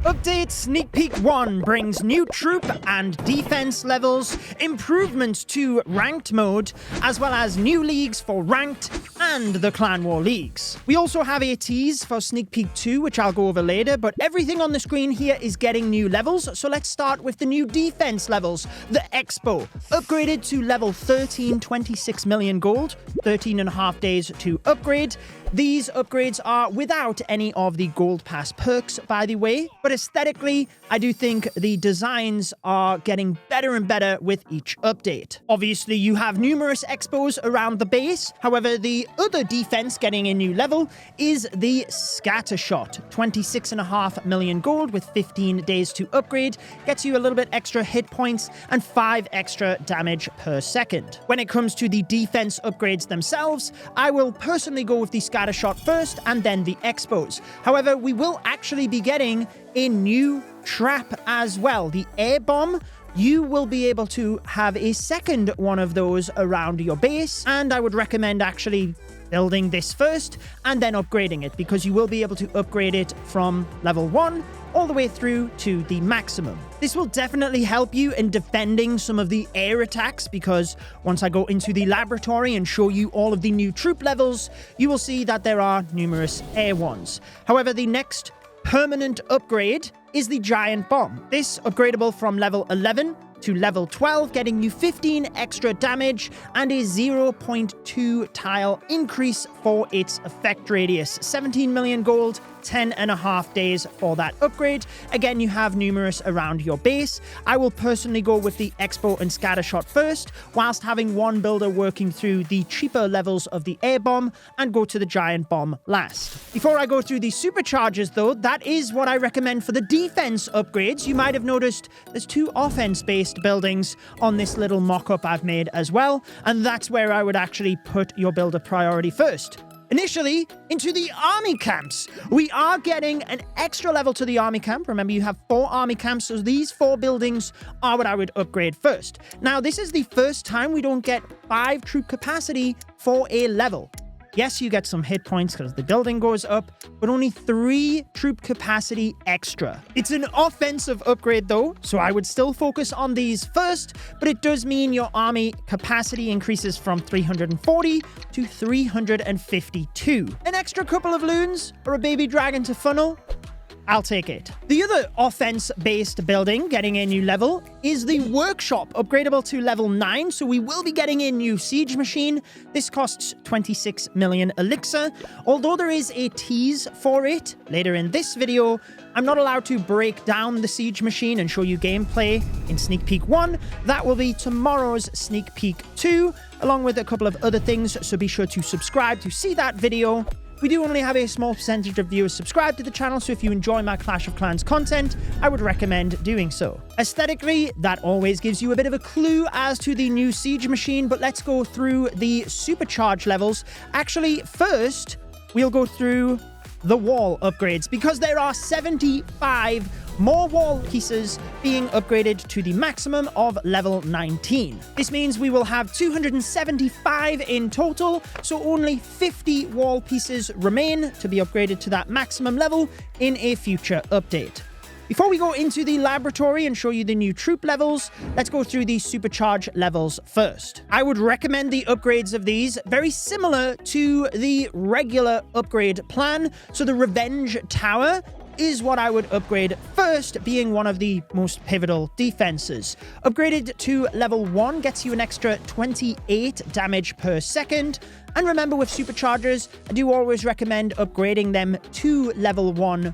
Update Sneak Peek 1 brings new troop and defense levels, improvements to ranked mode, as well as new leagues for ranked and the Clan War leagues. We also have a tease for Sneak Peek 2, which I'll go over later, but everything on the screen here is getting new levels, so let's start with the new defense levels. The Expo, upgraded to level 13, 26 million gold, 13.5 days to upgrade. These upgrades are without any of the Gold Pass perks, by the way, but aesthetically, I do think the designs are getting better and better with each update. Obviously, you have numerous expos around the base. However, the other defense getting a new level is the Scatter Shot. 26.5 million gold with 15 days to upgrade, gets you a little bit extra hit points and 5 extra damage per second. When it comes to the defense upgrades themselves, I will personally go with the Scatter Shot first and then the expos. However, we will actually be getting a new trap as well. The Air Bomb, you will be able to have a second one of those around your base, and I would recommend actually building this first and then upgrading it, because you will be able to upgrade it from level 1 all the way through to the maximum. This will definitely help you in defending some of the air attacks, because once I go into the laboratory and show you all of the new troop levels, you will see that there are numerous air ones. However, the next permanent upgrade is the Giant Bomb. This upgradable from level 11 to level 12, getting you 15 extra damage and a 0.2 tile increase for its effect radius. 17 million gold, 10.5 days for that upgrade. Again, you have numerous around your base. I will personally go with the Expo and Scatter Shot first, whilst having one builder working through the cheaper levels of the Air Bomb, and go to the Giant Bomb last. Before I go through the supercharges though, that is what I recommend for the defense upgrades. You might have noticed there's 2 offense-based buildings on this little mock-up I've made as well, and that's where I would actually put your builder priority first. Initially, into the army camps. We are getting an extra level to the army camp. Remember, you have 4 army camps, so these 4 buildings are what I would upgrade first. Now, this is the first time we don't get 5 troop capacity for a level. Yes, you get some hit points because the building goes up, but only 3 troop capacity extra. It's an offensive upgrade though, so I would still focus on these first, but it does mean your army capacity increases from 340 to 352. An extra couple of loons or a baby dragon to funnel? I'll take it. The other offense-based building getting a new level is the workshop, upgradable to level 9, so we will be getting a new siege machine. This costs 26 million elixir. Although there is a tease for it later in this video, I'm not allowed to break down the siege machine and show you gameplay in Sneak Peek 1. That will be tomorrow's Sneak Peek 2, along with a couple of other things, so be sure to subscribe to see that video. We do only have a small percentage of viewers subscribed to the channel, so if you enjoy my Clash of Clans content, I would recommend doing so. Aesthetically, that always gives you a bit of a clue as to the new siege machine, but let's go through the supercharge levels. Actually, first, we'll go through the wall upgrades, because there are 75 more wall pieces being upgraded to the maximum of level 19. This means we will have 275 in total, so only 50 wall pieces remain to be upgraded to that maximum level in a future update. Before we go into the laboratory and show you the new troop levels, let's go through the supercharge levels first. I would recommend the upgrades of these very similar to the regular upgrade plan. So the Revenge Tower is what I would upgrade first, being one of the most pivotal defenses. Upgraded to level 1 gets you an extra 28 damage per second. And remember, with superchargers, I do always recommend upgrading them to level 1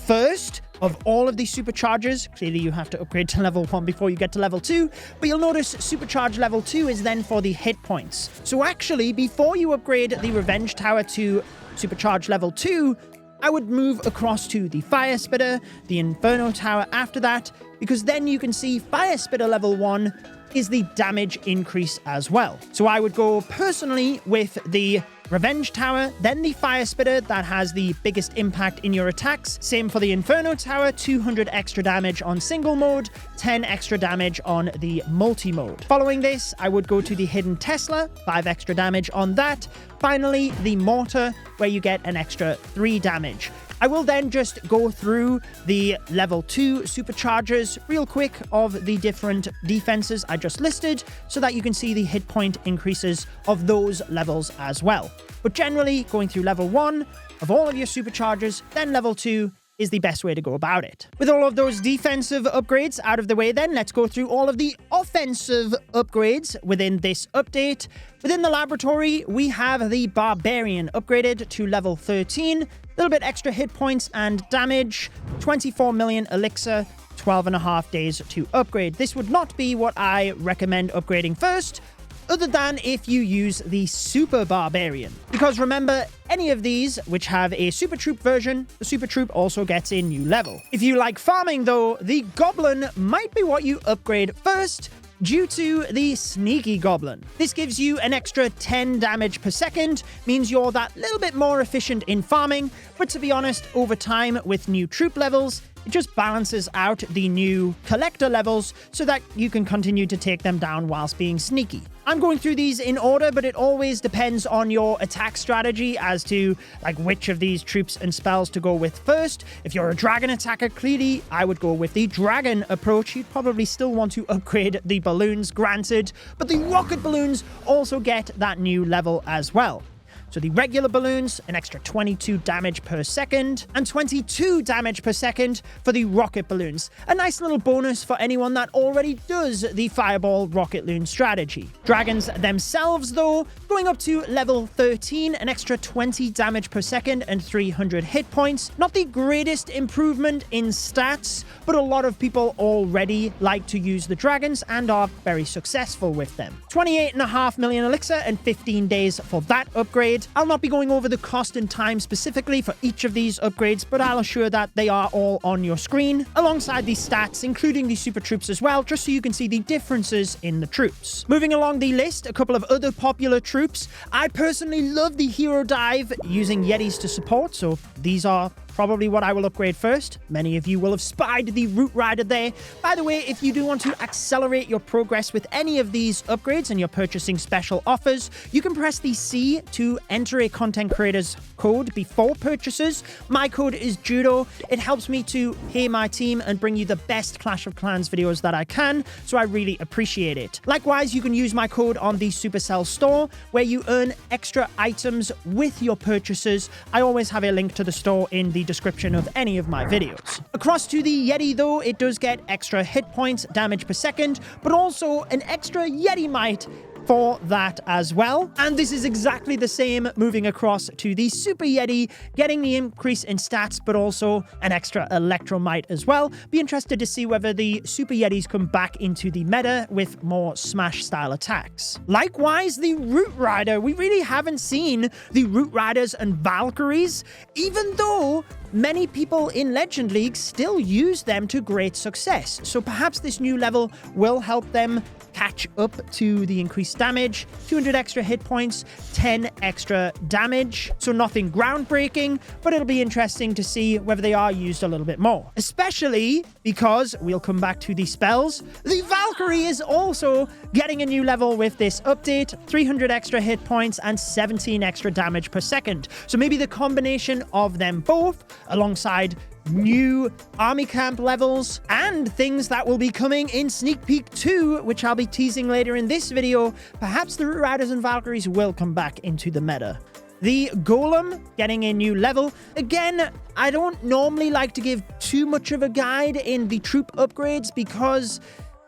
first of all of these superchargers. Clearly, you have to upgrade to level 1 before you get to level 2, but you'll notice supercharge level 2 is then for the hit points. So actually, before you upgrade the Revenge Tower to supercharge level 2, I would move across to the Fire Spitter, the Inferno Tower after that, because then you can see Fire Spitter level 1 is the damage increase as well. So I would go personally with the Revenge Tower, then the Fire Spitter that has the biggest impact in your attacks. Same for the Inferno Tower, 200 extra damage on single mode, 10 extra damage on the multi-mode. Following this, I would go to the Hidden Tesla, 5 extra damage on that. Finally, the Mortar, where you get an extra 3 damage. I will then just go through the level 2 superchargers real quick of the different defenses I just listed so that you can see the hit point increases of those levels as well. But generally, going through level 1 of all of your superchargers, then level 2 is the best way to go about it. With all of those defensive upgrades out of the way then, let's go through all of the offensive upgrades within this update. Within the laboratory, we have the Barbarian upgraded to level 13, a little bit extra hit points and damage, 24 million elixir, 12.5 days to upgrade. This would not be what I recommend upgrading first, other than if you use the Super Barbarian. Because remember, any of these which have a Super Troop version, the Super Troop also gets a new level. If you like farming though, the Goblin might be what you upgrade first, due to the Sneaky Goblin. This gives you an extra 10 damage per second, means you're that little bit more efficient in farming, but to be honest, over time with new troop levels, it just balances out the new collector levels so that you can continue to take them down whilst being sneaky. I'm going through these in order, but it always depends on your attack strategy as to like which of these troops and spells to go with first. If you're a dragon attacker, clearly I would go with the dragon approach. You'd probably still want to upgrade the balloons, granted, but the rocket balloons also get that new level as well. So the regular balloons, an extra 22 damage per second, and 22 damage per second for the rocket balloons. A nice little bonus for anyone that already does the Fireball Rocket Loon strategy. Dragons themselves, though, going up to level 13, an extra 20 damage per second and 300 hit points. Not the greatest improvement in stats, but a lot of people already like to use the dragons and are very successful with them. 28.5 million elixir and 15 days for that upgrade. I'll not be going over the cost and time specifically for each of these upgrades, but I'll assure that they are all on your screen, alongside the stats, including the super troops as well, just so you can see the differences in the troops. Moving along the list, a couple of other popular troops. I personally love the Hero Dive using Yetis to support, so these are probably what I will upgrade first. Many of you will have spied the Root Rider there. By the way, if you do want to accelerate your progress with any of these upgrades and you're purchasing special offers, you can press the C to enter a content creator's code before purchases. My code is Judo. It helps me to pay my team and bring you the best Clash of Clans videos that I can, so I really appreciate it. Likewise, you can use my code on the Supercell store, where you earn extra items with your purchases. I always have a link to the store in the description of any of my videos. Across to the Yeti though, it does get extra hit points, damage per second, but also an extra Yeti Might for that as well. And this is exactly the same moving across to the Super Yeti, getting the increase in stats, but also an extra Electromite as well. Be interested to see whether the Super Yetis come back into the meta with more Smash style attacks. Likewise, the Root Rider. We really haven't seen the Root Riders and Valkyries, even though many people in Legend League still use them to great success. So perhaps this new level will help them catch up to the increased damage, 200 extra hit points, 10 extra damage. So nothing groundbreaking, but it'll be interesting to see whether they are used a little bit more. Especially because, we'll come back to the spells, the Valkyrie is also getting a new level with this update, 300 extra hit points and 17 extra damage per second. So maybe the combination of them both, alongside new army camp levels and things that will be coming in Sneak Peek 2, which I'll be teasing later in this video, perhaps the Root Riders and Valkyries will come back into the meta. The Golem getting a new level. Again, I don't normally like to give too much of a guide in the troop upgrades because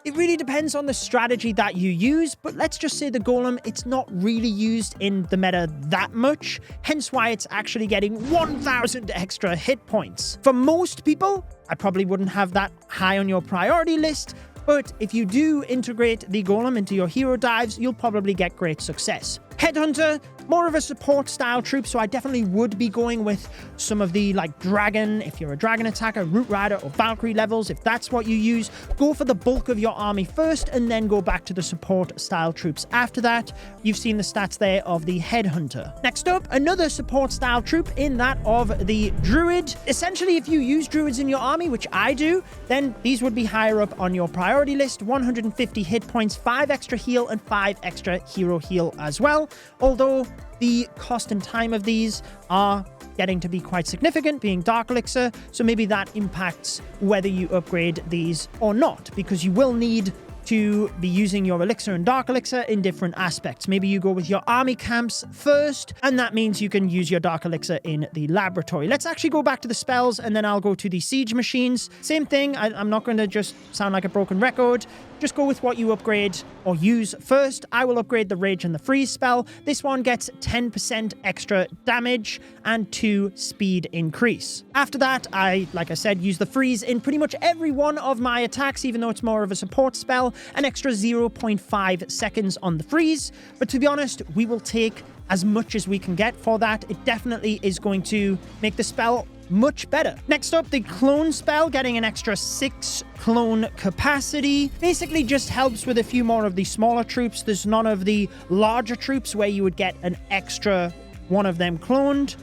it really depends on the strategy that you use, but let's just say the Golem, it's not really used in the meta that much, hence why it's actually getting 1,000 extra hit points. For most people, I probably wouldn't have that high on your priority list, but if you do integrate the Golem into your hero dives, you'll probably get great success. Headhunter, more of a support style troop, so I definitely would be going with some of the like dragon, if you're a dragon attacker, Root Rider or Valkyrie levels. If that's what you use, go for the bulk of your army first and then go back to the support style troops after that. You've seen the stats there of the Headhunter. Next up, another support style troop in that of the Druid. Essentially, if you use Druids in your army, which I do, then these would be higher up on your priority list, 150 hit points, 5 extra heal and 5 extra hero heal as well. Although the cost and time of these are getting to be quite significant, being Dark Elixir, so maybe that impacts whether you upgrade these or not, because you will need to be using your Elixir and Dark Elixir in different aspects. Maybe you go with your army camps first, and that means you can use your Dark Elixir in the laboratory. Let's actually go back to the spells, and then I'll go to the siege machines. Same thing, I'm not going to just sound like a broken record. Just go with what you upgrade or use first. I will upgrade the Rage and the Freeze spell. This one gets 10% extra damage and 2 speed increase. After that, like I said, use the Freeze in pretty much every one of my attacks, even though it's more of a support spell. An extra 0.5 seconds on the Freeze. But to be honest, we will take as much as we can get for that. It definitely is going to make the spell much better. Next up, the clone spell, getting an extra 6 clone capacity. Basically just helps with a few more of the smaller troops. There's none of the larger troops where you would get an extra one of them cloned.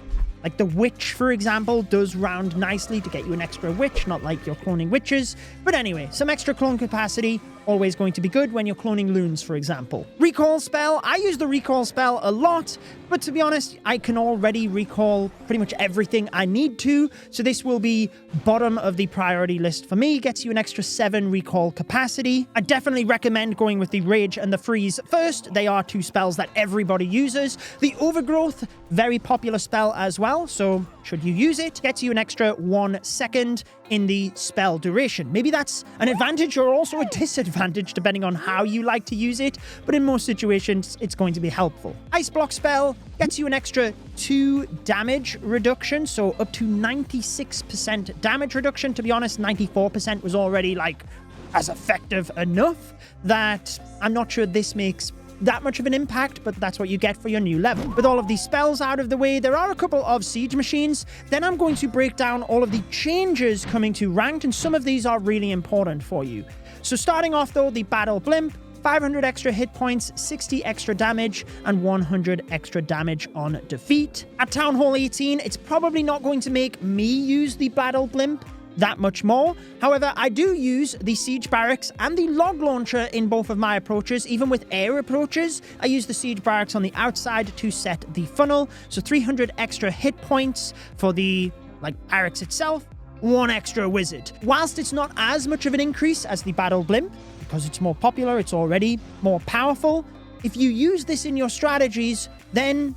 Like the Witch, for example, does round nicely to get you an extra Witch, not like you're cloning witches. But anyway, some extra clone capacity, always going to be good when you're cloning loons, for example. Recall spell. I use the recall spell a lot, but to be honest, I can already recall pretty much everything I need to, so this will be bottom of the priority list for me. Gets you an extra 7 recall capacity. I definitely recommend going with the Rage and the Freeze first. They are 2 spells that everybody uses. The Overgrowth, very popular spell as well, so should you use it, gets you an extra 1 second in the spell duration. Maybe that's an advantage or also a disadvantage depending on how you like to use it, but in most situations it's going to be helpful. Ice Block spell gets you an extra 2 damage reduction, so up to 96% damage reduction. To be honest, 94% was already like as effective enough that I'm not sure this makes that much of an impact, but that's what you get for your new level. With all of these spells out of the way, there are a couple of siege machines. Then I'm going to break down all of the changes coming to ranked, and some of these are really important for you. So starting off though, the Battle Blimp, 500 extra hit points, 60 extra damage, and 100 extra damage on defeat. At Town Hall 18, it's probably not going to make me use the Battle Blimp that much more. However, I do use the Siege Barracks and the Log Launcher in both of my approaches. Even with air approaches, I use the Siege Barracks on the outside to set the funnel. So 300 extra hit points for the barracks itself, 1 extra wizard. Whilst it's not as much of an increase as the Battle Blimp, because it's more popular, it's already more powerful, if you use this in your strategies, then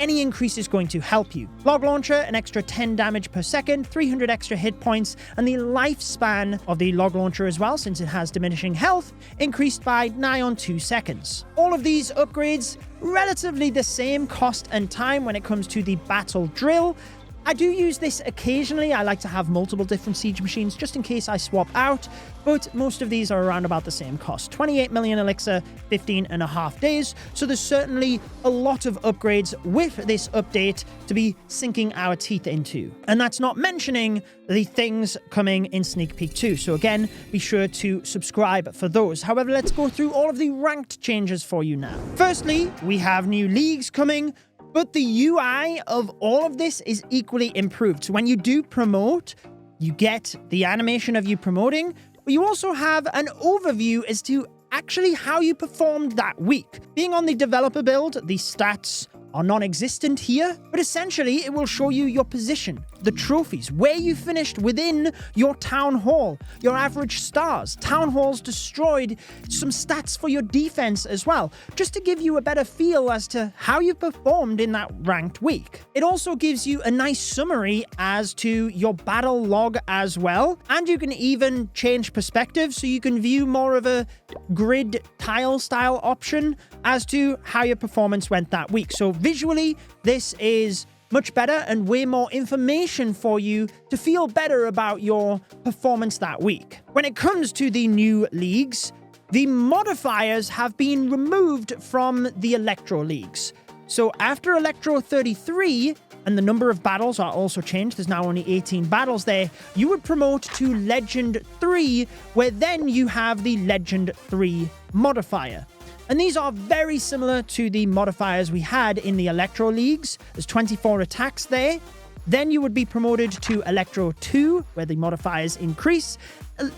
any increase is going to help you. Log Launcher, an extra 10 damage per second, 300 extra hit points, and the lifespan of the Log Launcher as well, since it has diminishing health, increased by nigh on 2 seconds. All of these upgrades, relatively the same cost and time when it comes to the Battle Drill. I do use this occasionally. I like to have multiple different siege machines just in case I swap out, but most of these are around about the same cost. 28 million elixir, 15.5 days. So there's certainly a lot of upgrades with this update to be sinking our teeth into. And that's not mentioning the things coming in Sneak Peek 2. So again, be sure to subscribe for those. However, let's go through all of the ranked changes for you now. Firstly, we have new leagues coming, but the UI of all of this is equally improved. So when you do promote, you get the animation of you promoting, but you also have an overview as to actually how you performed that week. Being on the developer build, the stats are non-existent here, but essentially it will show you your position, the trophies, where you finished within your town hall, your average stars, town halls destroyed, some stats for your defense as well, just to give you a better feel as to how you performed in that ranked week. It also gives you a nice summary as to your battle log as well, and you can even change perspective so you can view more of a grid tile style option as to how your performance went that week. So visually, this is much better and way more information for you to feel better about your performance that week. When it comes to the new leagues, the modifiers have been removed from the Electro leagues. So after Electro 33, and the number of battles are also changed, there's now only 18 battles there, you would promote to Legend 3, where then you have the Legend 3 modifier. And these are very similar to the modifiers we had in the Electro leagues. There's 24 attacks there. Then you would be promoted to Electro 2, where the modifiers increase.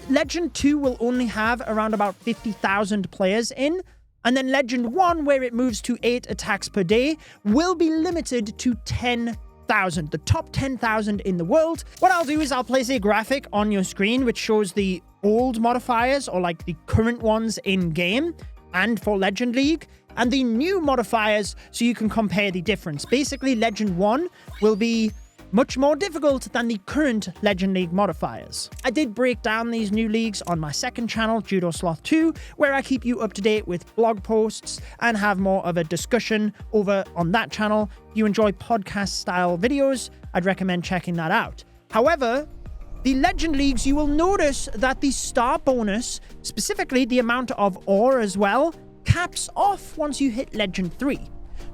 Legend 2 will only have around about 50,000 players in. And then Legend 1, where it moves to 8 attacks per day, will be limited to 10,000, the top 10,000 in the world. What I'll do is I'll place a graphic on your screen which shows the old modifiers, or like the current ones in game and for Legend League, and the new modifiers so you can compare the difference. Basically, Legend 1 will be much more difficult than the current Legend League modifiers. I did break down these new leagues on my second channel, Judo Sloth 2, where I keep you up to date with blog posts and have more of a discussion over on that channel. If you enjoy podcast style videos, I'd recommend checking that out. However, the Legend Leagues, you will notice that the star bonus, specifically the amount of ore as well, caps off once you hit Legend 3.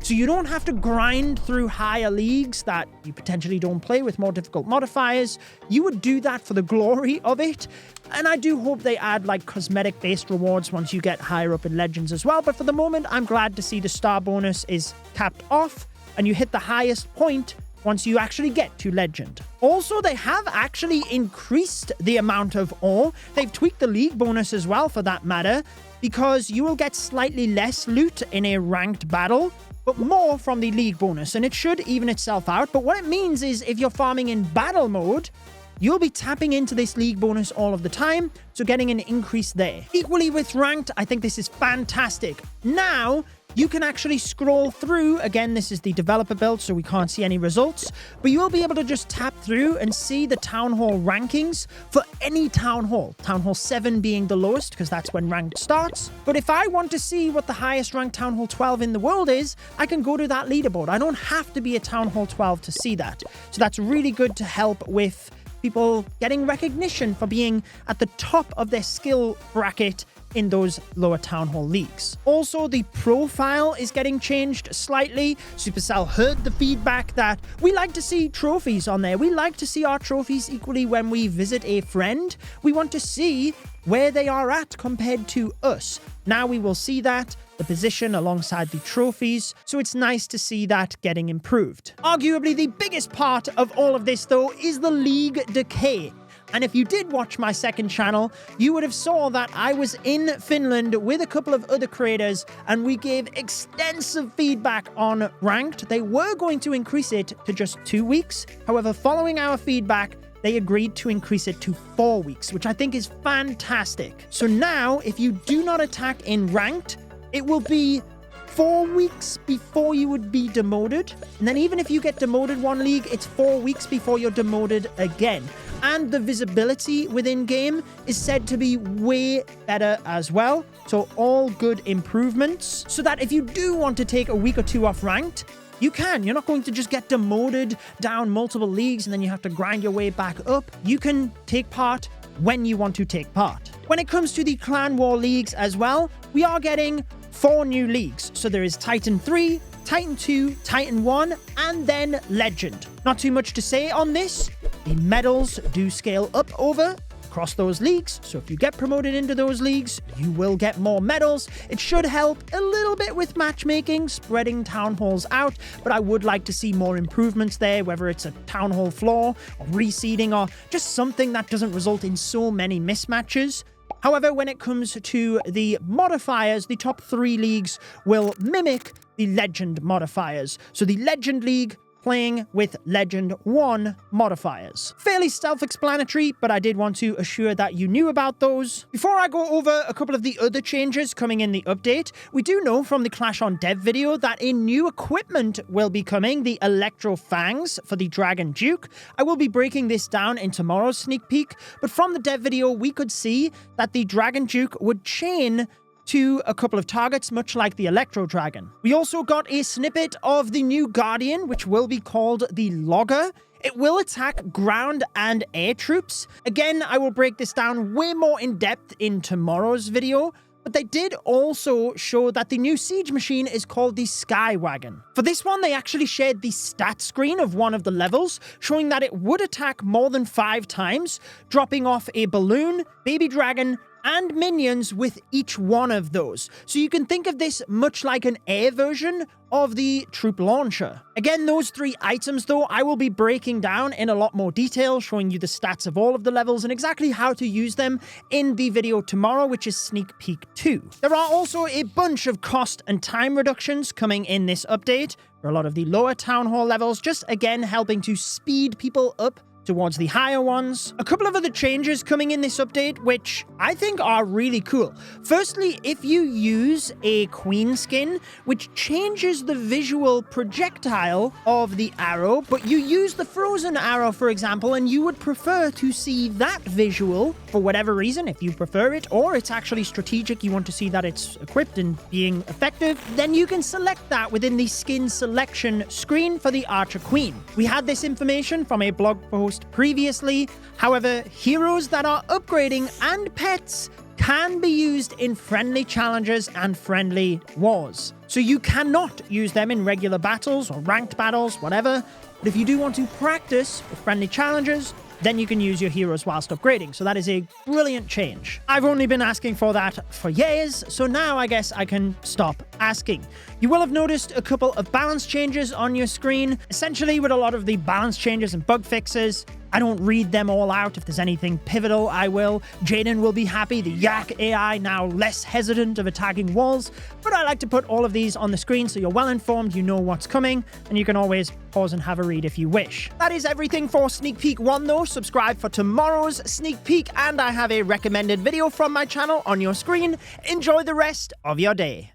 So you don't have to grind through higher leagues that you potentially don't play with more difficult modifiers. You would do that for the glory of it. And I do hope they add like cosmetic-based rewards once you get higher up in Legends as well. But for the moment, I'm glad to see the star bonus is capped off and you hit the highest point once you actually get to Legend. Also, they have actually increased the amount of ore. They've tweaked the league bonus as well, for that matter, because you will get slightly less loot in a ranked battle, but more from the league bonus, and it should even itself out. But what it means is if you're farming in battle mode, you'll be tapping into this league bonus all of the time, so getting an increase there. Equally with ranked, I think this is fantastic. Now, you can actually scroll through. Again, this is the developer build, so we can't see any results, but you will be able to just tap through and see the Town Hall rankings for any Town Hall. Town Hall 7 being the lowest, because that's when ranked starts. But if I want to see what the highest ranked Town Hall 12 in the world is, I can go to that leaderboard. I don't have to be a Town Hall 12 to see that. So that's really good to help with people getting recognition for being at the top of their skill bracket in those lower Town Hall leagues. Also, the profile is getting changed slightly. Supercell heard the feedback that we like to see trophies on there. We like to see our trophies equally when we visit a friend. We want to see where they are at compared to us. Now we will see that, the position alongside the trophies, so it's nice to see that getting improved. Arguably the biggest part of all of this though is the league decay. And if you did watch my second channel, you would have saw that I was in Finland with a couple of other creators and we gave extensive feedback on ranked. They were going to increase it to just 2 weeks. However, following our feedback, they agreed to increase it to 4 weeks, which I think is fantastic. So now, if you do not attack in ranked, it will be 4 weeks before you would be demoted. And then even if you get demoted one league, it's 4 weeks before you're demoted again. And the visibility within game is said to be way better as well. So all good improvements, so that if you do want to take a week or two off ranked, you can. You're not going to just get demoted down multiple leagues and then you have to grind your way back up. You can take part when you want to take part. When it comes to the Clan War leagues as well, we are getting 4 new leagues. So there is Titan 3, Titan 2, Titan 1, and then Legend. Not too much to say on this. The medals do scale up over across those leagues, so if you get promoted into those leagues, you will get more medals. It should help a little bit with matchmaking, spreading town halls out, but I would like to see more improvements there, whether it's a town hall floor or reseeding or just something that doesn't result in so many mismatches. However, when it comes to the modifiers, the top 3 leagues will mimic the Legend modifiers. So the Legend League playing with Legend 1 modifiers. Fairly self-explanatory, but I did want to assure that you knew about those. Before I go over a couple of the other changes coming in the update, we do know from the Clash on Dev video that a new equipment will be coming, the Electro Fangs for the Dragon Duke. I will be breaking this down in tomorrow's sneak peek, but from the Dev video, we could see that the Dragon Duke would chain to a couple of targets, much like the Electro Dragon. We also got a snippet of the new Guardian, which will be called the Logger. It will attack ground and air troops. Again, I will break this down way more in depth in tomorrow's video, but they did also show that the new siege machine is called the Sky Wagon. For this one, they actually shared the stat screen of one of the levels, showing that it would attack more than 5 times, dropping off a balloon, baby dragon, and minions with each one of those. So you can think of this much like an air version of the troop launcher. Again, those 3 items though, I will be breaking down in a lot more detail, showing you the stats of all of the levels and exactly how to use them in the video tomorrow, which is Sneak Peek 2. There are also a bunch of cost and time reductions coming in this update for a lot of the lower Town Hall levels, just again helping to speed people up towards the higher ones. A couple of other changes coming in this update, which I think are really cool. Firstly, if you use a queen skin, which changes the visual projectile of the arrow, but you use the frozen arrow, for example, and you would prefer to see that visual for whatever reason, if you prefer it, or it's actually strategic, you want to see that it's equipped and being effective, then you can select that within the skin selection screen for the Archer Queen. We had this information from a blog post previously. However, heroes that are upgrading and pets can be used in friendly challenges and friendly wars. So you cannot use them in regular battles or ranked battles, whatever. But if you do want to practice with friendly challenges, then you can use your heroes whilst upgrading. So that is a brilliant change. I've only been asking for that for years, so now I guess I can stop asking. You will have noticed a couple of balance changes on your screen. Essentially, with a lot of the balance changes and bug fixes, I don't read them all out. If there's anything pivotal, I will. Jaden will be happy. The Yak AI now less hesitant of attacking walls. But I like to put all of these on the screen so you're well informed, you know what's coming, and you can always pause and have a read if you wish. That is everything for Sneak Peek 1 though. Subscribe for tomorrow's Sneak Peek, and I have a recommended video from my channel on your screen. Enjoy the rest of your day.